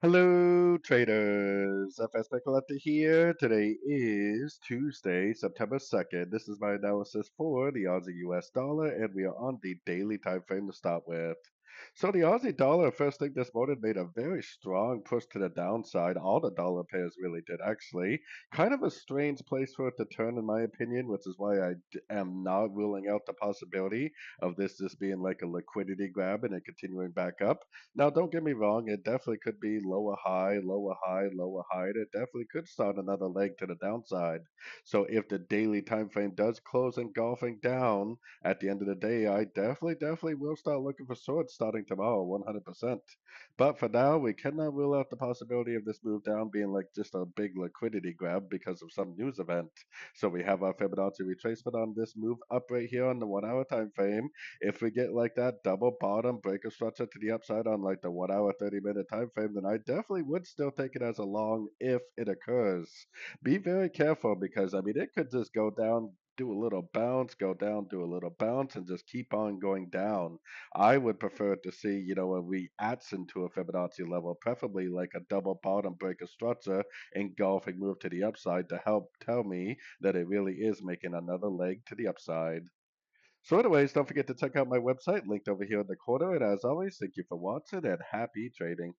Hello, traders. FX Pip Collector here. Today is Tuesday, September 2nd. This is my analysis for the Aussie US dollar, and we are on the daily time frame to start with. So the Aussie dollar, first thing this morning, made a very strong push to the downside. All the dollar pairs really did, actually. Kind of a strange place for it to turn, in my opinion, which is why am not ruling out the possibility of this just being like a liquidity grab and it continuing back up. Now, don't get me wrong, it definitely could be lower high, lower high, lower high. And it definitely could start another leg to the downside. So if the daily time frame does close engulfing down at the end of the day, I definitely will start looking for swords starting tomorrow, 100%. But for now, we cannot rule out the possibility of this move down being like just a big liquidity grab because of some news event. So we have our Fibonacci retracement on this move up right here on the 1 hour time frame. If we get like that double bottom breaker structure to the upside on like the 1 hour 30-minute time frame, then I definitely would still take it as a long if it occurs. Be very careful because I mean it could just go down, do a little bounce, go down, do a little bounce, and just keep on going down. I would prefer to see, a reaction to a Fibonacci level, preferably like a double bottom breaker structure engulfing move to the upside to help tell me that it really is making another leg to the upside. So anyways, don't forget to check out my website linked over here in the corner. And as always, thank you for watching and happy trading.